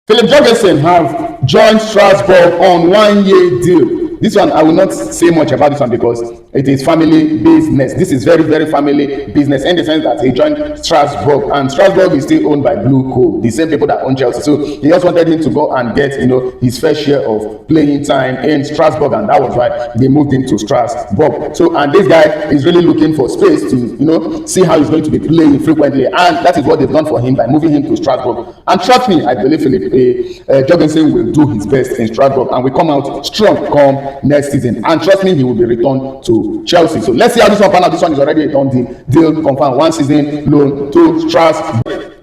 Philip Jorgensen have joined Strasbourg on 1-year deal. This one, I will not say much about this one because it is family business. This is very, very family business in the sense that he joined Strasbourg, and Strasbourg is still owned by Blue Co, the same people that own Chelsea. So he just wanted him to go and get, his fair share of playing time in Strasbourg, and that was why they moved him to Strasbourg. So, and this guy is really looking for space to, see how he's going to be playing frequently, and that is what they've done for him by moving him to Strasbourg. And trust me, I believe Philip Jorgensen will do his best in Strasbourg and will come out strong come next season, and trust me, he will be returned to Chelsea. So let's see how this one pan out. This one is already a done deal confirmed, 1 season loan to Strasbourg.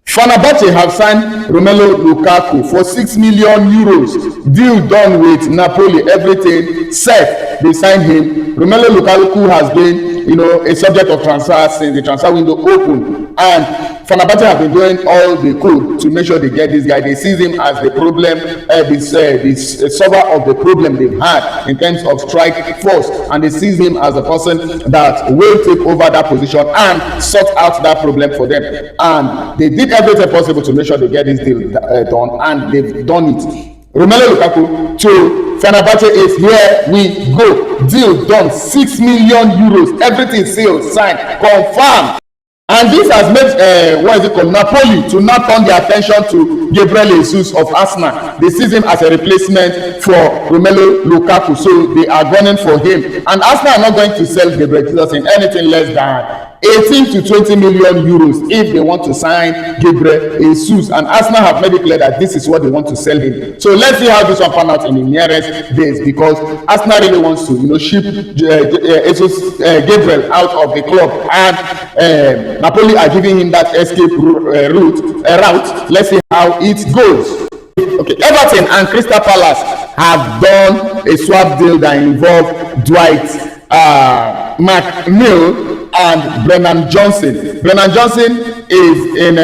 Fenerbahce have signed Romelu Lukaku for 6 million euros. Deal done with Napoli. Everything set. They signed him. Romelu Lukaku has been, a subject of transfer since the transfer window opened, and Fenerbahce have been doing all they could to make sure they get this guy. They see him as the problem, the solver of the problem they've had in terms of strike force, and they see him as a person that will take over that position and sort out that problem for them. And they did everything possible to make sure they get this deal done, and they've done it. Romelu Lukaku to Fenerbahce is here we go. Deal done. 6 million euros. Everything sealed, signed, confirmed. And this has made Napoli to now turn their attention to Gabriel Jesus of Arsenal. They see him as a replacement for Romelu Lukaku, so they are gunning for him. And Arsenal are not going to sell Gabriel Jesus in anything less than 18 to 20 million euros if they want to sign Gabriel Jesus, and Arsenal have made it clear that this is what they want to sell him. So let's see how this one pan out in the nearest days, because Arsenal really wants to ship Jesus Gabriel out of the club, and Napoli are giving him that escape route. Let's see how it goes. Okay, Everton and Crystal Palace have done a swap deal that involved Dwight McNeil and Brennan Johnson. Brennan Johnson is in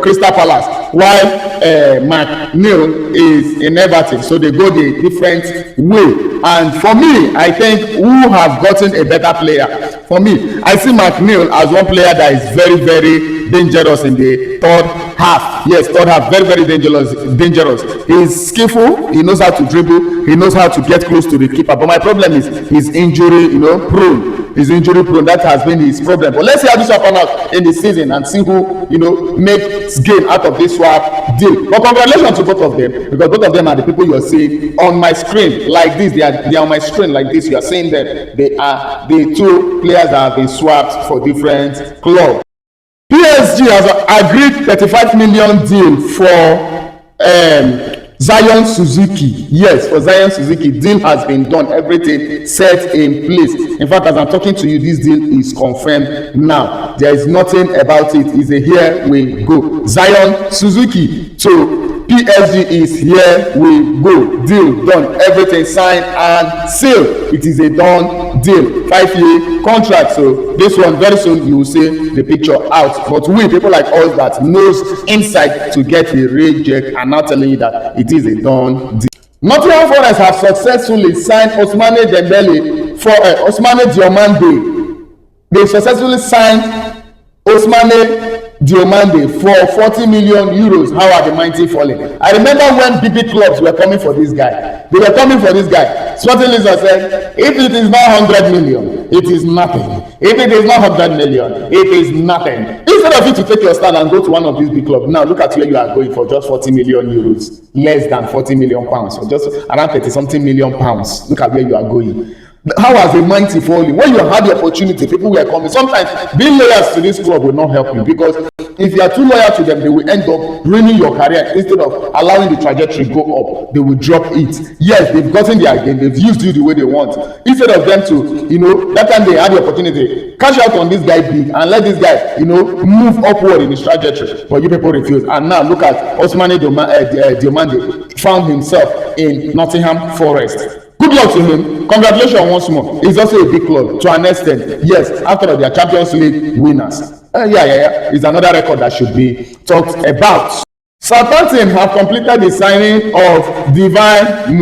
Crystal Palace, while McNeil is in Everton. So they go the different way. And for me, I think who have gotten a better player? For me, I see McNeil as one player that is very, very dangerous in the third half. Yes, third half, very, very dangerous. He's skillful. He knows how to dribble. He knows how to get close to the keeper. But my problem is he's injury, prone. He's injury prone. That has been his problem. But let's see how this will turn out in the season and see who, makes gain out of this swap deal. But congratulations to both of them, because both of them are the people you are seeing on my screen like this. They are on my screen like this. You are seeing them. They are the two players that have been swapped for different clubs. PSG has agreed 35 million deal for Zion Suzuki. Yes, for Zion Suzuki, deal has been done. Everything set in place. In fact, as I'm talking to you, this deal is confirmed now. There is nothing about it. It's a here we go. Zion Suzuki to PSG is here we go. Deal done. Everything signed and sealed. It is a done deal. 5-year contract. So this one very soon you will see the picture out. But we people like us that knows inside to get the reject are now telling you that it is a done deal. Nottingham Forest have successfully signed Ousmane Dembele for Ousmane Diomande. They successfully signed Ousmane Diomande for 40 million euros. How are the mighty falling? I remember when big clubs were coming for this guy. They were coming for this guy. Sporting Lisbon said, if it is not 100 million, it is nothing. If it is not 100 million, it is nothing. Instead of you to take your stand and go to one of these big clubs, now look at where you are going for just 40 million euros. Less than 40 million pounds. Or just around 30 something million pounds. Look at where you are going. How has the mighty fallen? When you had the opportunity, people were coming. Sometimes being loyal to this club will not help you, because if you are too loyal to them, they will end up ruining your career. Instead of allowing the trajectory go up, they will drop it. Yes, they've gotten their gain, they've used you the way they want. Instead of them to, that time they had the opportunity, cash out on this guy big and let this guy, move upward in his trajectory. But you people refuse. And now look at Ousmane Diomande found himself in Nottingham Forest. Good luck to him. Congratulations once more. It's also a big club to an extent. Yes, after all, they are Champions League winners. It's another record that should be talked about. Southampton have completed the signing of Divine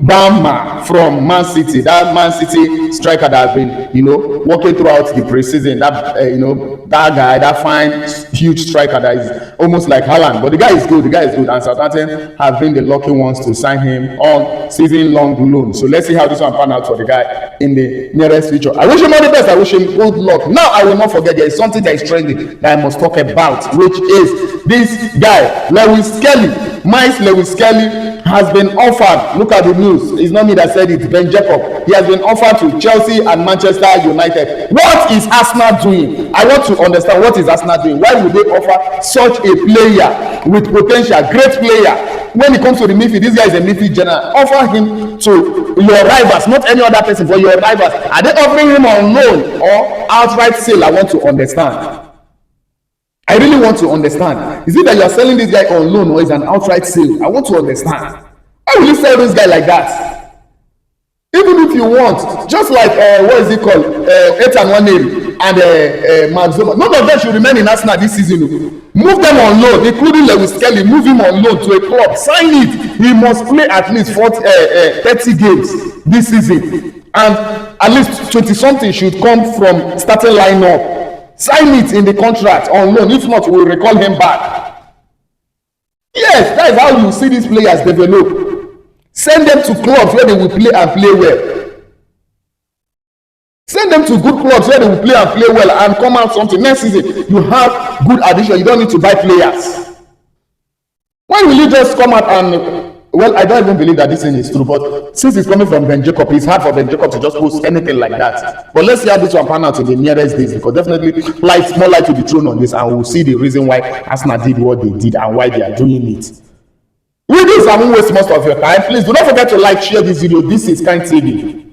Mubama from Man City, that Man City striker that has been, working throughout the preseason. That that guy, that fine, huge striker that is almost like Haaland, but the guy is good. And Southampton have been the lucky ones to sign him on season-long loan. So let's see how this one pan out for the guy in the nearest future. I wish him all the best. I wish him good luck. Now I will not forget, there is something that is trending that I must talk about, which is this guy, Skelly. Myles Skelly has been offered. Look at the news. It's not me that said it. Ben Jacob. He has been offered to Chelsea and Manchester United. What is Arsenal doing? I want to understand, what is Arsenal doing? Why would they offer such a player with potential, great player? When it comes to the midfield, this guy is a midfield general. Offer him to your rivals, not any other person, but your rivals. Are they offering him on loan or outright sale? I want to understand. I really want to understand. Is it that you are selling this guy on loan or is an outright sale? I want to understand. Why will you sell this guy like that? Even if you want, just like what is it called, Ethan Nwaneri and Mubama, none of them should remain in Arsenal this season. Move them on loan, including Skelly. Move him on loan to a club. Sign it. He must play at least 30 games this season, and at least 20-something should come from starting lineup. Sign it in the contract on loan. If not, we'll recall him back. Yes, that is how you see these players develop. Send them to clubs where they will play and play well. Send them to good clubs where they will play and play well and come out something. Next season, you have good addition. You don't need to buy players. Why will you just come out and... Well, I don't even believe that this thing is true, but since it's coming from Ben Jacob, it's hard for Ben Jacob to just post anything like that. But let's see how this one pan out in the nearest days, because definitely more light to be thrown on this, and we'll see the reason why Arsenal did what they did and why they are doing it. With this, I won't waste most of your time. Please do not forget to like, share this video. This is Kind TV.